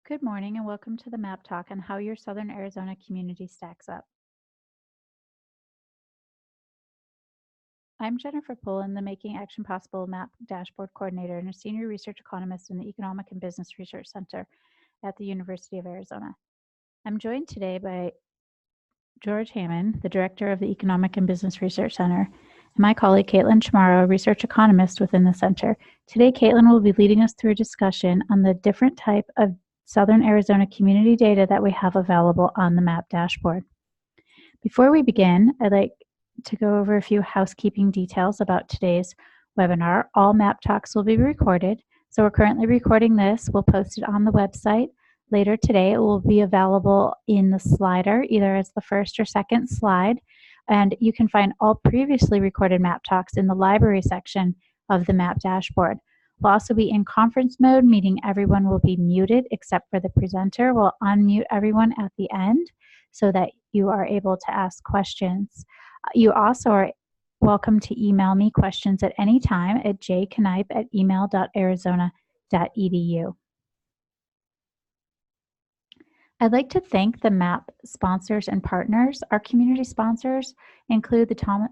Good morning and welcome to the Map Talk on how your Southern Arizona community stacks up. I'm Jennifer Pullen, the Making Action Possible Map Dashboard Coordinator and a Senior Research Economist in the Economic and Business Research Center at the University of Arizona. I'm joined today by George Hammond, the Director of the Economic and Business Research Center, and my colleague Caitlin Chamorro, a Research Economist within the center. Today, Caitlin will be leading us through a discussion on the different type of Southern Arizona community data that we have available on the map dashboard. Before we begin, I'd like to go over a few housekeeping details about today's webinar. All map talks will be recorded, so we're currently recording this. We'll post it on the website later today. It will be available in the slider, either as the first or second slide, and you can find all previously recorded map talks in the library section of the map dashboard. We'll also be in conference mode, meaning everyone will be muted except for the presenter. We'll unmute everyone at the end so that you are able to ask questions. You also are welcome to email me questions at any time at jknipe@email.arizona.edu. I'd like to thank the MAP sponsors and partners. Our community sponsors include the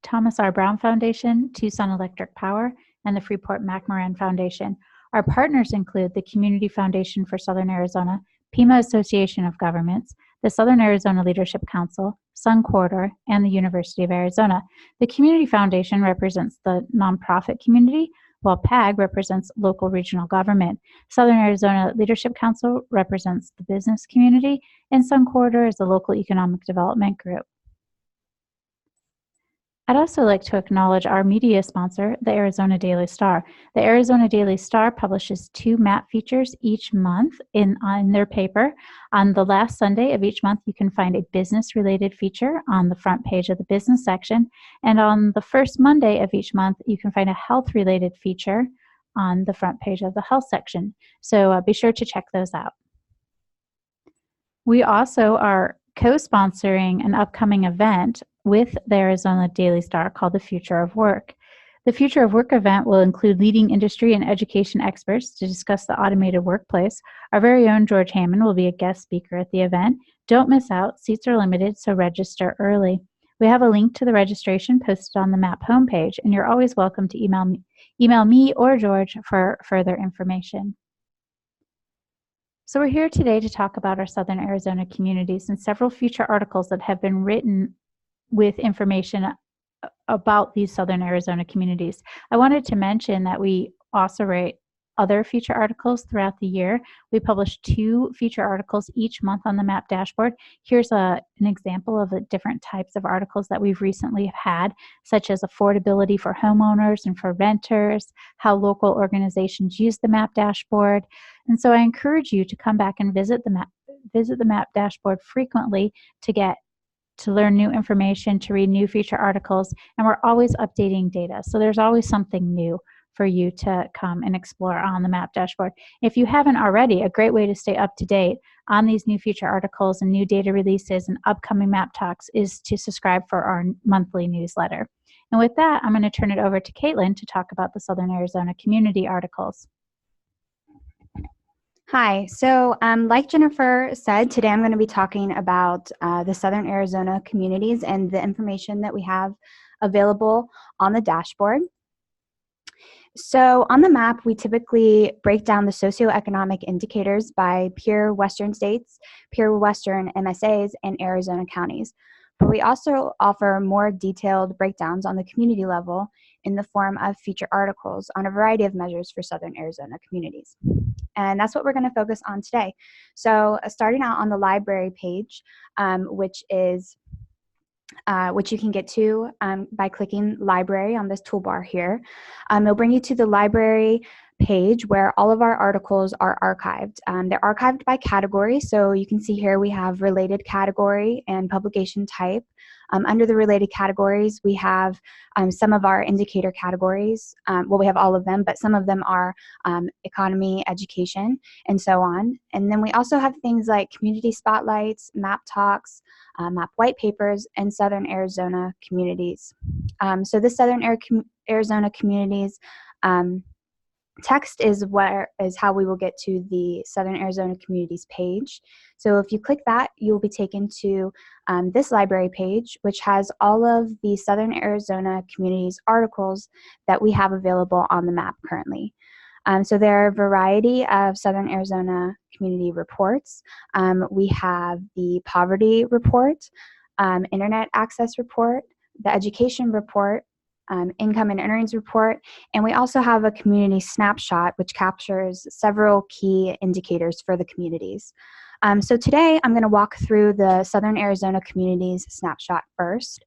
Thomas R. Brown Foundation, Tucson Electric Power, and the Freeport-McMoran Foundation. Our partners include the Community Foundation for Southern Arizona, Pima Association of Governments, the Southern Arizona Leadership Council, Sun Corridor, and the University of Arizona. The Community Foundation represents the nonprofit community, while PAG represents local regional government. Southern Arizona Leadership Council represents the business community, and Sun Corridor is the local economic development group. I'd also like to acknowledge our media sponsor, the Arizona Daily Star. The Arizona Daily Star publishes 2 map features each month on their paper. On the last Sunday of each month, you can find a business-related feature on the front page of the business section. And on the first Monday of each month, you can find a health-related feature on the front page of the health section. So be sure to check those out. We also are co-sponsoring an upcoming event with the Arizona Daily Star called the Future of Work. The Future of Work event will include leading industry and education experts to discuss the automated workplace. Our very own George Hammond will be a guest speaker at the event. Don't miss out. Seats are limited, so register early. We have a link to the registration posted on the MAP homepage, and you're always welcome to email me or George for further information. So we're here today to talk about our Southern Arizona communities and several future articles that have been written with information about these Southern Arizona communities. I wanted to mention that we also write other feature articles throughout the year. We publish 2 feature articles each month on the MAP dashboard. Here's an example of the different types of articles that we've recently had, such as affordability for homeowners and for renters, how local organizations use the MAP dashboard. And so I encourage you to come back and visit the MAP dashboard frequently to learn new information, to read new feature articles, and we're always updating data. So there's always something new for you to come and explore on the MAP dashboard. If you haven't already, a great way to stay up to date on these new feature articles and new data releases and upcoming MAP talks is to subscribe for our monthly newsletter. And with that, I'm going to turn it over to Caitlin to talk about the Southern Arizona community articles. Hi, so like Jennifer said, today I'm going to be talking about the Southern Arizona communities and the information that we have available on the dashboard. So on the map, we typically break down the socioeconomic indicators by peer Western states, peer Western MSAs, and Arizona counties. But we also offer more detailed breakdowns on the community level in the form of feature articles on a variety of measures for Southern Arizona communities. And that's what we're going to focus on today. So starting out on the library page, which you can get to by clicking library on this toolbar here. It'll bring you to the library page where all of our articles are archived. They're archived by category, so you can see here we have related category and publication type. Under the related categories, we have some of our indicator categories. Well, we have all of them, but some of them are economy, education, and so on. And then we also have things like community spotlights, map talks, map white papers, and Southern Arizona communities. So the Southern Arizona communities Text is how we will get to the Southern Arizona Communities page. So if you click that, you'll be taken to this library page, which has all of the Southern Arizona Communities articles that we have available on the map currently. So there are a variety of Southern Arizona community reports. We have the poverty report, internet access report, the education report, income and earnings report, and we also have a community snapshot, which captures several key indicators for the communities. So today I'm going to walk through the Southern Arizona Communities snapshot first,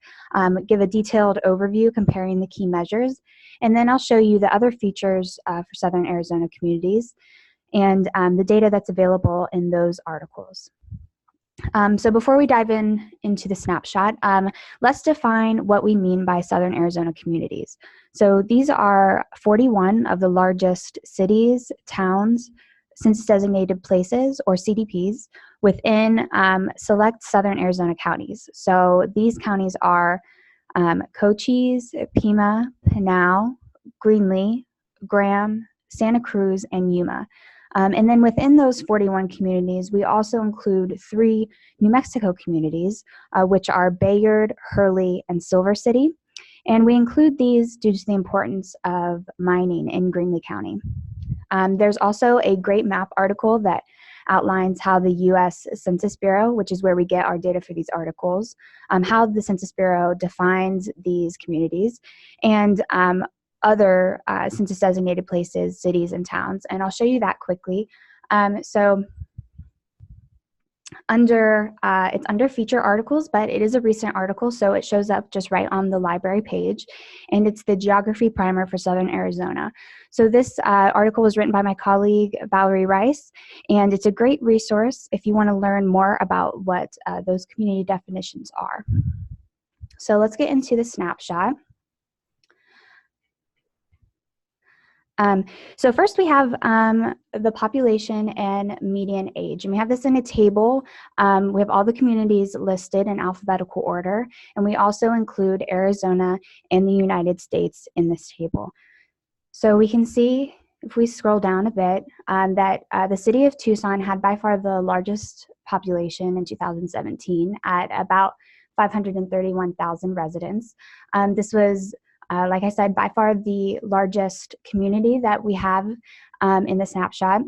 give a detailed overview comparing the key measures, and then I'll show you the other features for Southern Arizona communities and the data that's available in those articles. So before we dive into the snapshot, let's define what we mean by Southern Arizona communities. So these are 41 of the largest cities, towns, census designated places, or CDPs, within select Southern Arizona counties. So these counties are Cochise, Pima, Pinal, Greenlee, Graham, Santa Cruz, and Yuma. And then within those 41 communities, we also include 3 New Mexico communities, which are Bayard, Hurley, and Silver City. And we include these due to the importance of mining in Greenlee County. There's also a great map article that outlines how the U.S. Census Bureau, which is where we get our data for these articles, how the Census Bureau defines these communities, and other census designated places, cities, and towns. And I'll show you that quickly. So it's under feature articles, but it is a recent article, so it shows up just right on the library page, and it's the Geography Primer for Southern Arizona. So this article was written by my colleague Valerie Rice, and it's a great resource if you want to learn more about what those community definitions are. So let's get into the snapshot. So first we have the population and median age, and we have this in a table. We have all the communities listed in alphabetical order, and we also include Arizona and the United States in this table. So we can see, if we scroll down a bit, that the city of Tucson had by far the largest population in 2017 at about 531,000 residents. This was like I said, by far the largest community that we have in the snapshot.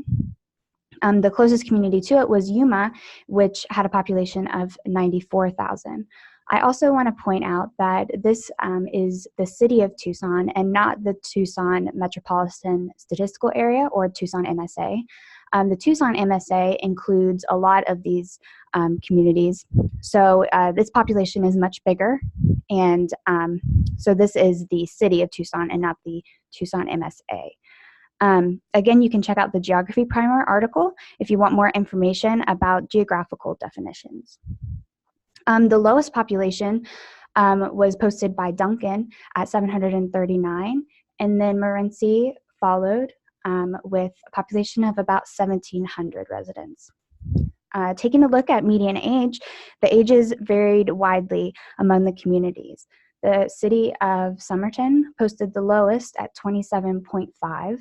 The closest community to it was Yuma, which had a population of 94,000. I also want to point out that this is the city of Tucson and not the Tucson Metropolitan Statistical Area, or Tucson MSA. The Tucson MSA includes a lot of these communities. So this population is much bigger. And so this is the city of Tucson and not the Tucson MSA. Again, you can check out the Geography Primer article if you want more information about geographical definitions. The lowest population was posted by Duncan at 739, and then Morenci followed with a population of about 1,700 residents. Taking a look at median age, the ages varied widely among the communities. The city of Somerton posted the lowest at 27.5,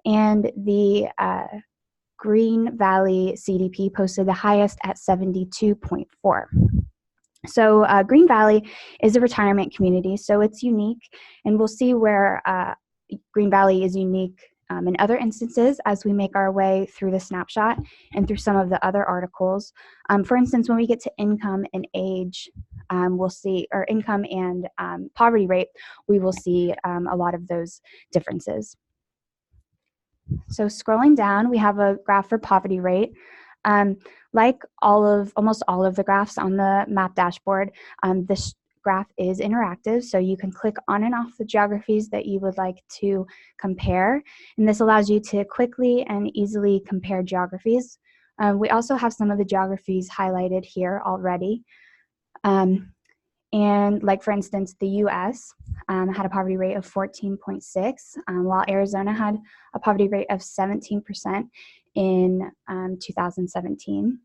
and the Green Valley CDP posted the highest at 72.4. So Green Valley is a retirement community, so it's unique, and we'll see where Green Valley is unique in other instances as we make our way through the snapshot and through some of the other articles. For instance, when we get to income and age, we'll see, or income and poverty rate, we will see a lot of those differences. So scrolling down, we have a graph for poverty rate. Like almost all of the graphs on the map dashboard, this graph is interactive, so you can click on and off the geographies that you would like to compare, and this allows you to quickly and easily compare geographies. We also have some of the geographies highlighted here already. And like, for instance, the US had a poverty rate of 14.6, while Arizona had a poverty rate of 17% in 2017.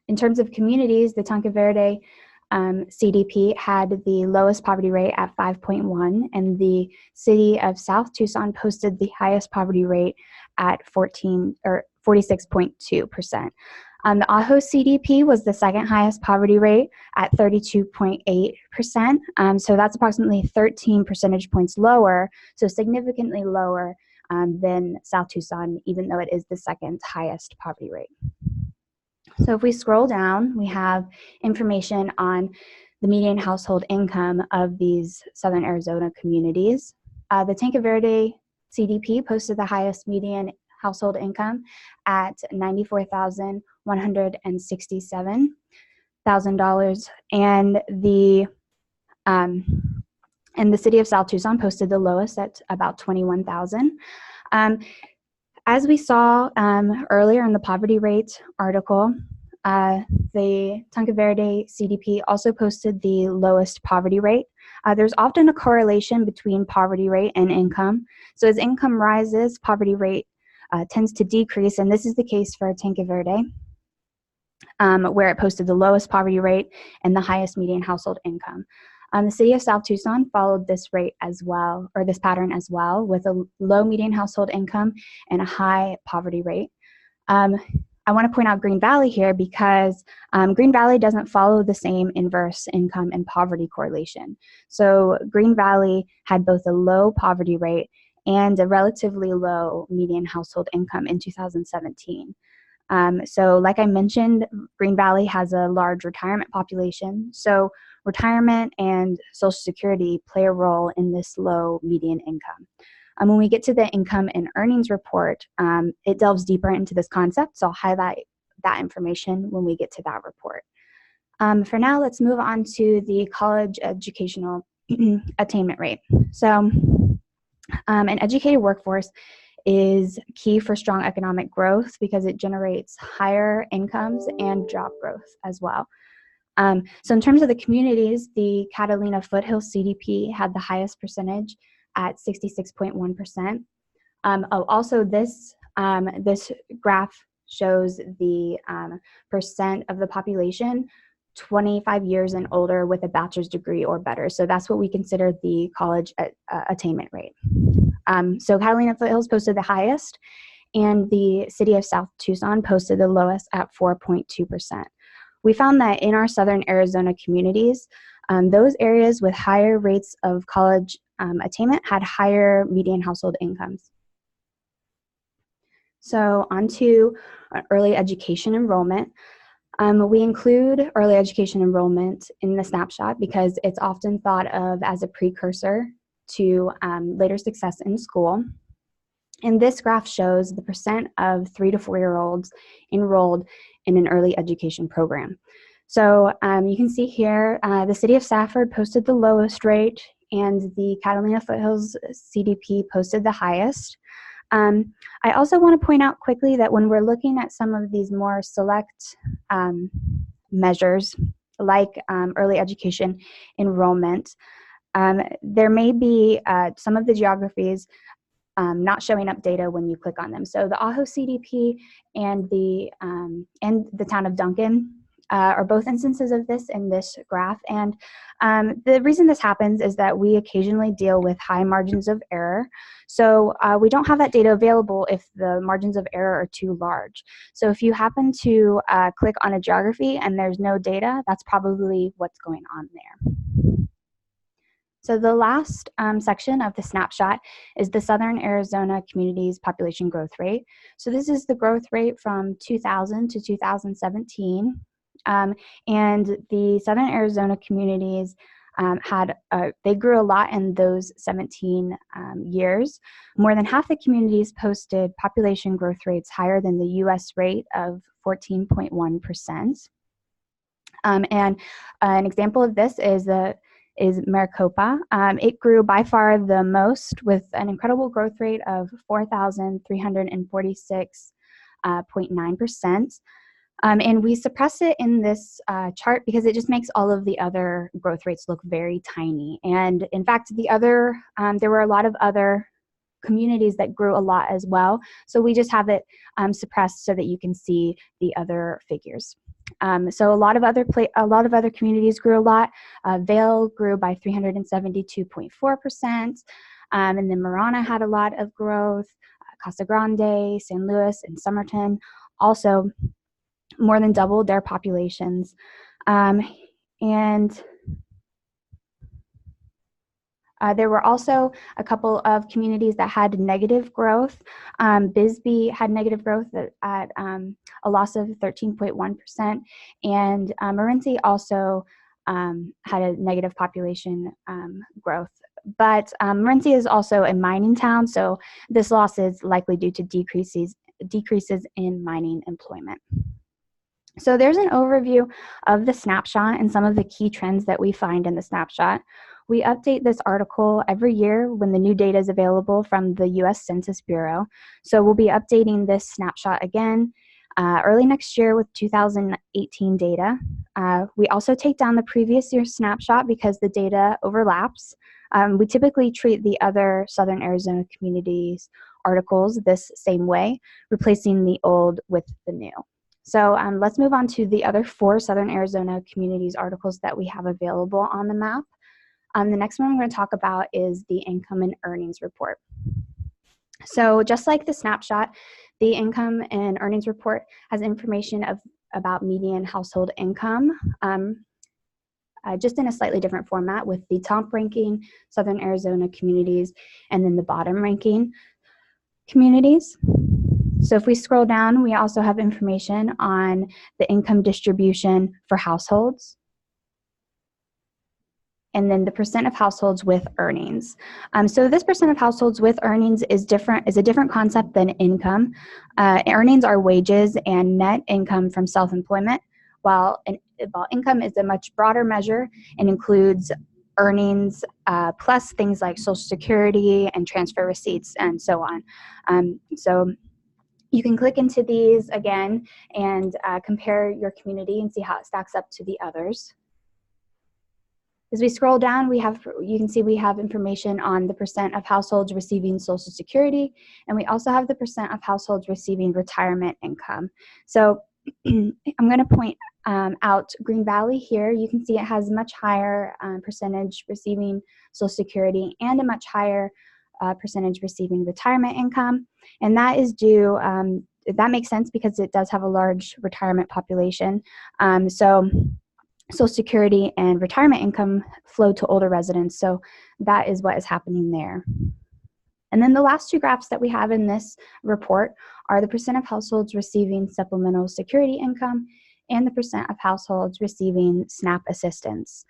In terms of communities, the Tonka Verde CDP had the lowest poverty rate at 5.1, and the city of South Tucson posted the highest poverty rate at 46.2%. The Ajo CDP was the second highest poverty rate at 32.8%. So that's approximately 13 percentage points lower, so significantly lower than South Tucson, even though it is the second highest poverty rate. So if we scroll down, we have information on the median household income of these Southern Arizona communities. The Tanque Verde CDP posted the highest median household income at $94,167,000, and the city of South Tucson posted the lowest at about $21,000. As we saw earlier in the poverty rate article, the Tanque Verde CDP also posted the lowest poverty rate. There's often a correlation between poverty rate and income. So as income rises, poverty rate tends to decrease, and this is the case for Tanque Verde, where it posted the lowest poverty rate and the highest median household income. The city of South Tucson followed this rate as well, or this pattern as well, with a low median household income and a high poverty rate. I want to point out Green Valley here because Green Valley doesn't follow the same inverse income and poverty correlation. So Green Valley had both a low poverty rate and a relatively low median household income in 2017. So like I mentioned, Green Valley has a large retirement population. So retirement and Social Security play a role in this low median income. When we get to the income and earnings report, it delves deeper into this concept. So I'll highlight that information when we get to that report. For now, let's move on to the college educational attainment rate. So an educated workforce is key for strong economic growth because it generates higher incomes and job growth as well. So in terms of the communities, the Catalina Foothills CDP had the highest percentage at 66.1%. Also, this graph shows the percent of the population 25 years and older with a bachelor's degree or better. So that's what we consider the college attainment rate. So Catalina Foothills posted the highest, and the city of South Tucson posted the lowest at 4.2%. We found that in our Southern Arizona communities, those areas with higher rates of college attainment had higher median household incomes. So on to early education enrollment. We include early education enrollment in the snapshot because it's often thought of as a precursor to later success in school. And this graph shows the percent of 3 to 4-year-olds enrolled in an early education program. So you can see here, the city of Safford posted the lowest rate, and the Catalina Foothills CDP posted the highest. I also want to point out quickly that when we're looking at some of these more select measures, like early education enrollment, there may be some of the geographies not showing up data when you click on them. So the Ajo CDP and the town of Duncan are both instances of this in this graph. And the reason this happens is that we occasionally deal with high margins of error. So we don't have that data available if the margins of error are too large. So if you happen to click on a geography and there's no data, that's probably what's going on there. So the last section of the snapshot is the Southern Arizona communities population growth rate. So this is the growth rate from 2000 to 2017. And the Southern Arizona communities they grew a lot in those 17 years. More than half the communities posted population growth rates higher than the US rate of 14.1%. And an example of this is Maricopa. It grew by far the most with an incredible growth rate of 4,346.9%. And we suppress it in this chart because it just makes all of the other growth rates look very tiny. And in fact, there were a lot of other communities that grew a lot as well. So we just have it suppressed so that you can see the other figures. So a lot of other communities grew a lot. Vail grew by 372.4%, and then Marana had a lot of growth. Casa Grande, San Luis, and Somerton also more than doubled their populations. And there were also a couple of communities that had negative growth. Bisbee had negative growth at a loss of 13.1%, and Morenci also had a negative population growth. But Morenci is also a mining town, so this loss is likely due to decreases in mining employment. So there's an overview of the snapshot and some of the key trends that we find in the snapshot. We update this article every year when the new data is available from the US Census Bureau. So we'll be updating this snapshot again early next year with 2018 data. We also take down the previous year's snapshot because the data overlaps. We typically treat the other Southern Arizona communities articles this same way, replacing the old with the new. So let's move on to the other 4 Southern Arizona communities articles that we have available on the map. The next one I'm going to talk about is the income and earnings report. So just like the snapshot, the income and earnings report has information about median household income, just in a slightly different format with the top ranking Southern Arizona communities and then the bottom ranking communities. So if we scroll down, we also have information on the income distribution for households, and then the percent of households with earnings. So this percent of households with earnings is a different concept than income. Earnings are wages and net income from self-employment, while income is a much broader measure and includes earnings plus things like Social Security and transfer receipts and so on. So you can click into these again and compare your community and see how it stacks up to the others. As we scroll down, you can see we have information on the percent of households receiving Social Security, and we also have the percent of households receiving retirement income. So I'm going to point out Green Valley here. You can see it has much higher percentage receiving Social Security and a much higher percentage receiving retirement income, and that is due. That makes sense because it does have a large retirement population. So Social Security and retirement income flow to older residents, so that is what is happening there. And then the last 2 graphs that we have in this report are the percent of households receiving supplemental security income and the percent of households receiving SNAP assistance.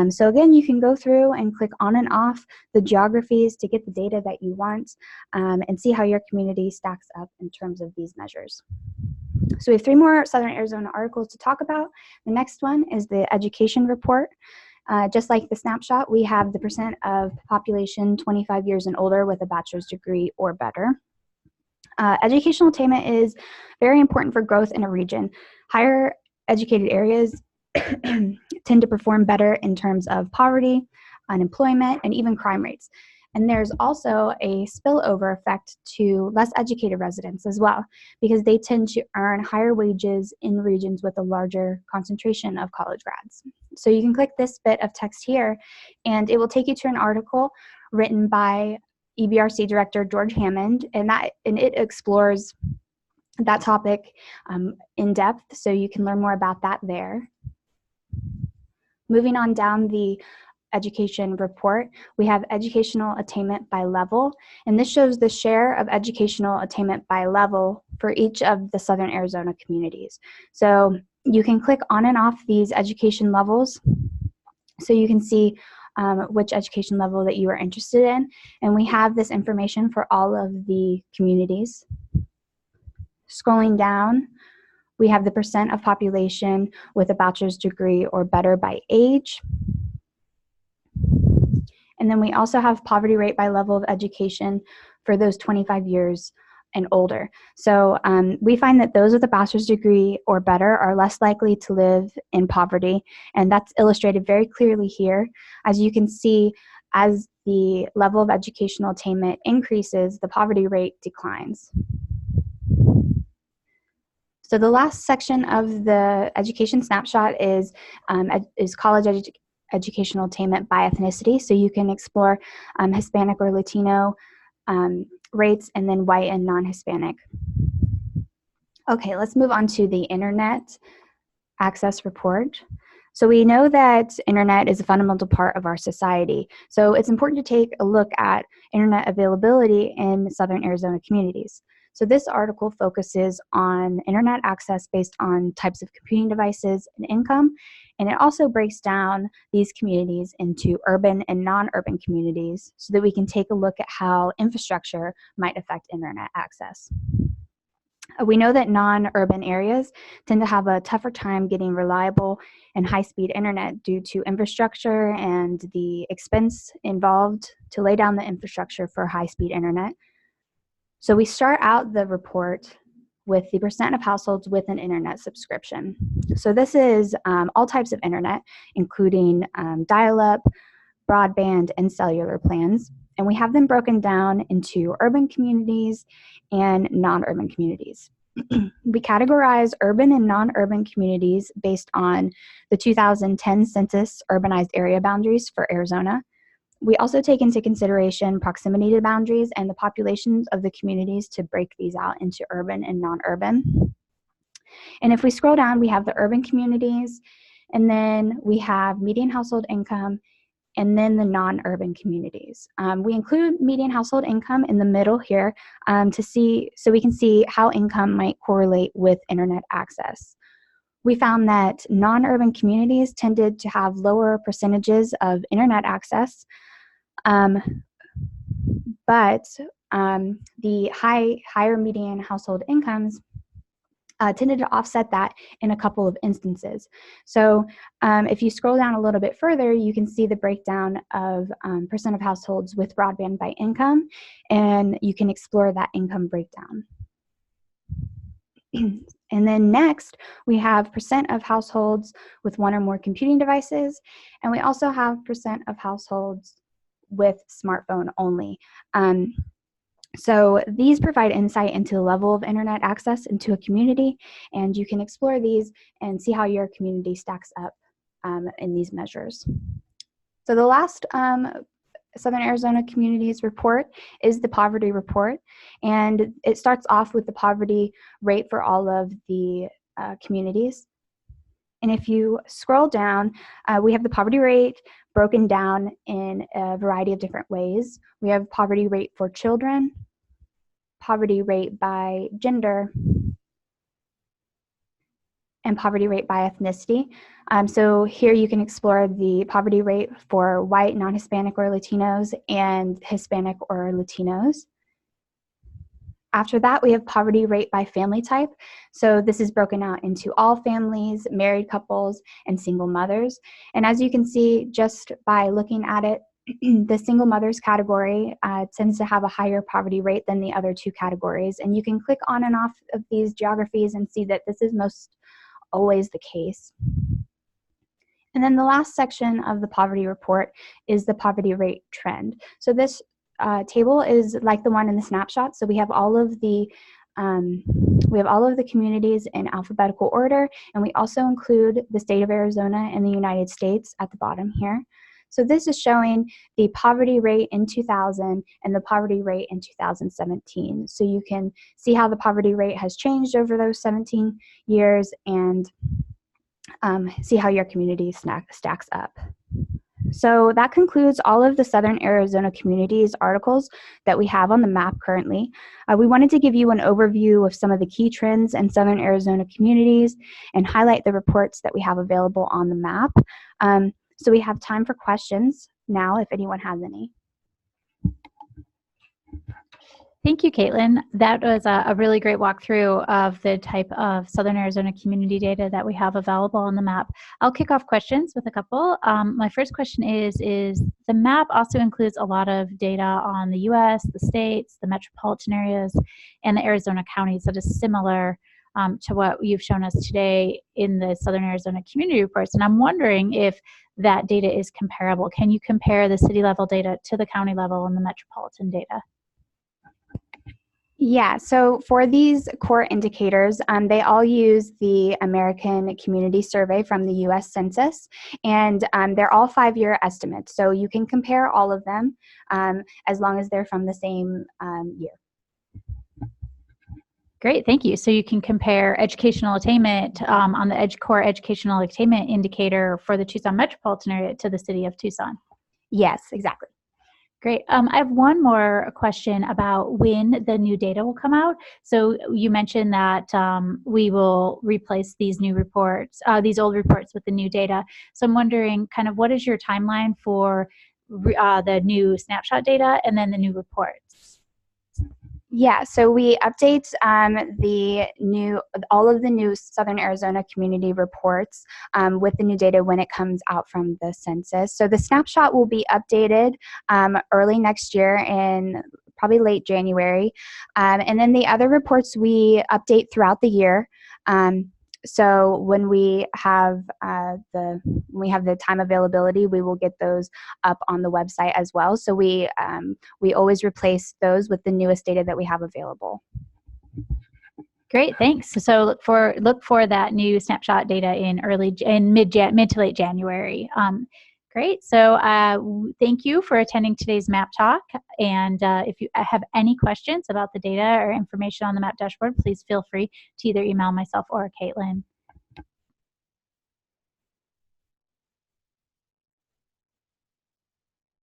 So again, you can go through and click on and off the geographies to get the data that you want and see how your community stacks up in terms of these measures. So we have 3 more Southern Arizona articles to talk about. The next one is the education report. Just like the snapshot, we have the percent of population 25 years and older with a bachelor's degree or better. Educational attainment is very important for growth in a region. Higher educated areas tend to perform better in terms of poverty, unemployment, and even crime rates. And there's also a spillover effect to less educated residents as well, because they tend to earn higher wages in regions with a larger concentration of college grads. So you can click this bit of text here, and it will take you to an article written by EBRC Director George Hammond, and it explores that topic in depth, so you can learn more about that there. Moving on down the education report, we have educational attainment by level, and this shows the share of educational attainment by level for each of the Southern Arizona communities. So you can click on and off these education levels so you can see which education level that you are interested in, and we have this information for all of the communities. Scrolling down, we have the percent of population with a bachelor's degree or better by age. And then we also have poverty rate by level of education for those 25 years and older. So we find that those with a bachelor's degree or better are less likely to live in poverty, and that's illustrated very clearly here. As you can see, as the level of educational attainment increases, the poverty rate declines. So the last section of the education snapshot is college educational attainment by ethnicity. So you can explore Hispanic or Latino rates, and then white and non-Hispanic. Okay, let's move on to the Internet Access Report. So we know that internet is a fundamental part of our society. So it's important to take a look at internet availability in Southern Arizona communities. So this article focuses on internet access based on types of computing devices and income, and it also breaks down these communities into urban and non-urban communities so that we can take a look at how infrastructure might affect internet access. We know that non-urban areas tend to have a tougher time getting reliable and high-speed internet due to infrastructure and the expense involved to lay down the infrastructure for high-speed internet. So we start out the report with the percent of households with an internet subscription. So this is all types of internet, including dial-up, broadband, and cellular plans. And we have them broken down into urban communities and non-urban communities. We categorize urban and non-urban communities based on the 2010 census urbanized area boundaries for Arizona. We also take into consideration proximity to boundaries and the populations of the communities to break these out into urban and non-urban. And if we scroll down, we have the urban communities, and then we have median household income, and then the non-urban communities. We include median household income in the middle here so we can see how income might correlate with internet access. We found that non-urban communities tended to have lower percentages of internet access, but the higher median household incomes tended to offset that in a couple of instances. So if you scroll down a little bit further, you can see the breakdown of percent of households with broadband by income, and you can explore that income breakdown. And then next, we have percent of households with one or more computing devices, and we also have percent of households with smartphone only. So these provide insight into the level of internet access into a community, and you can explore these and see how your community stacks up in these measures. So the last Southern Arizona Communities Report is the poverty report, and it starts off with the poverty rate for all of the communities. And if you scroll down, we have the poverty rate broken down in a variety of different ways. We have poverty rate for children, poverty rate by gender, and poverty rate by ethnicity. So here you can explore the poverty rate for white, non-Hispanic or Latinos, and Hispanic or Latinos. After that, we have poverty rate by family type. So this is broken out into all families, married couples, and single mothers. And as you can see, just by looking at it, the single mothers category tends to have a higher poverty rate than the other two categories. And you can click on and off of these geographies and see that this is most always the case. And then the last section of the poverty report is the poverty rate trend. So this table is like the one in the snapshot. So we have all of the communities in alphabetical order, and we also include the state of Arizona and the United States at the bottom here. So this is showing the poverty rate in 2000 and the poverty rate in 2017. So you can see how the poverty rate has changed over those 17 years and see how your community stacks up. So that concludes all of the Southern Arizona Communities articles that we have on the map currently. We wanted to give you an overview of some of the key trends in Southern Arizona communities and highlight the reports that we have available on the map. So we have time for questions now, if anyone has any. Thank you, Caitlin. That was a really great walkthrough of the type of Southern Arizona community data that we have available on the map. I'll kick off questions with a couple. My first question is the map also includes a lot of data on the US, the states, the metropolitan areas, and the Arizona counties that is similar to what you've shown us today in the Southern Arizona community reports. And I'm wondering if that data is comparable. Can you compare the city level data to the county level and the metropolitan data? Yeah, so for these core indicators, they all use the American Community Survey from the US Census, and they're all 5-year estimates. So you can compare all of them as long as they're from the same year. Great, thank you. So you can compare educational attainment on the core educational attainment indicator for the Tucson metropolitan area to the city of Tucson. Yes, exactly. Great. I have one more question about when the new data will come out. So you mentioned that we will replace these new reports, these old reports with the new data. So I'm wondering kind of what is your timeline for the new snapshot data and then the new reports? Yeah, so we update all of the new Southern Arizona community reports with the new data when it comes out from the census. So the snapshot will be updated early next year in probably late January. And then the other reports we update throughout the year. So when we have the time availability, we will get those up on the website as well. So we always replace those with the newest data that we have available. Great, thanks. So look for that new snapshot data in mid to late January. Great. So thank you for attending today's Map Talk. And if you have any questions about the data or information on the map dashboard, please feel free to either email myself or Caitlin.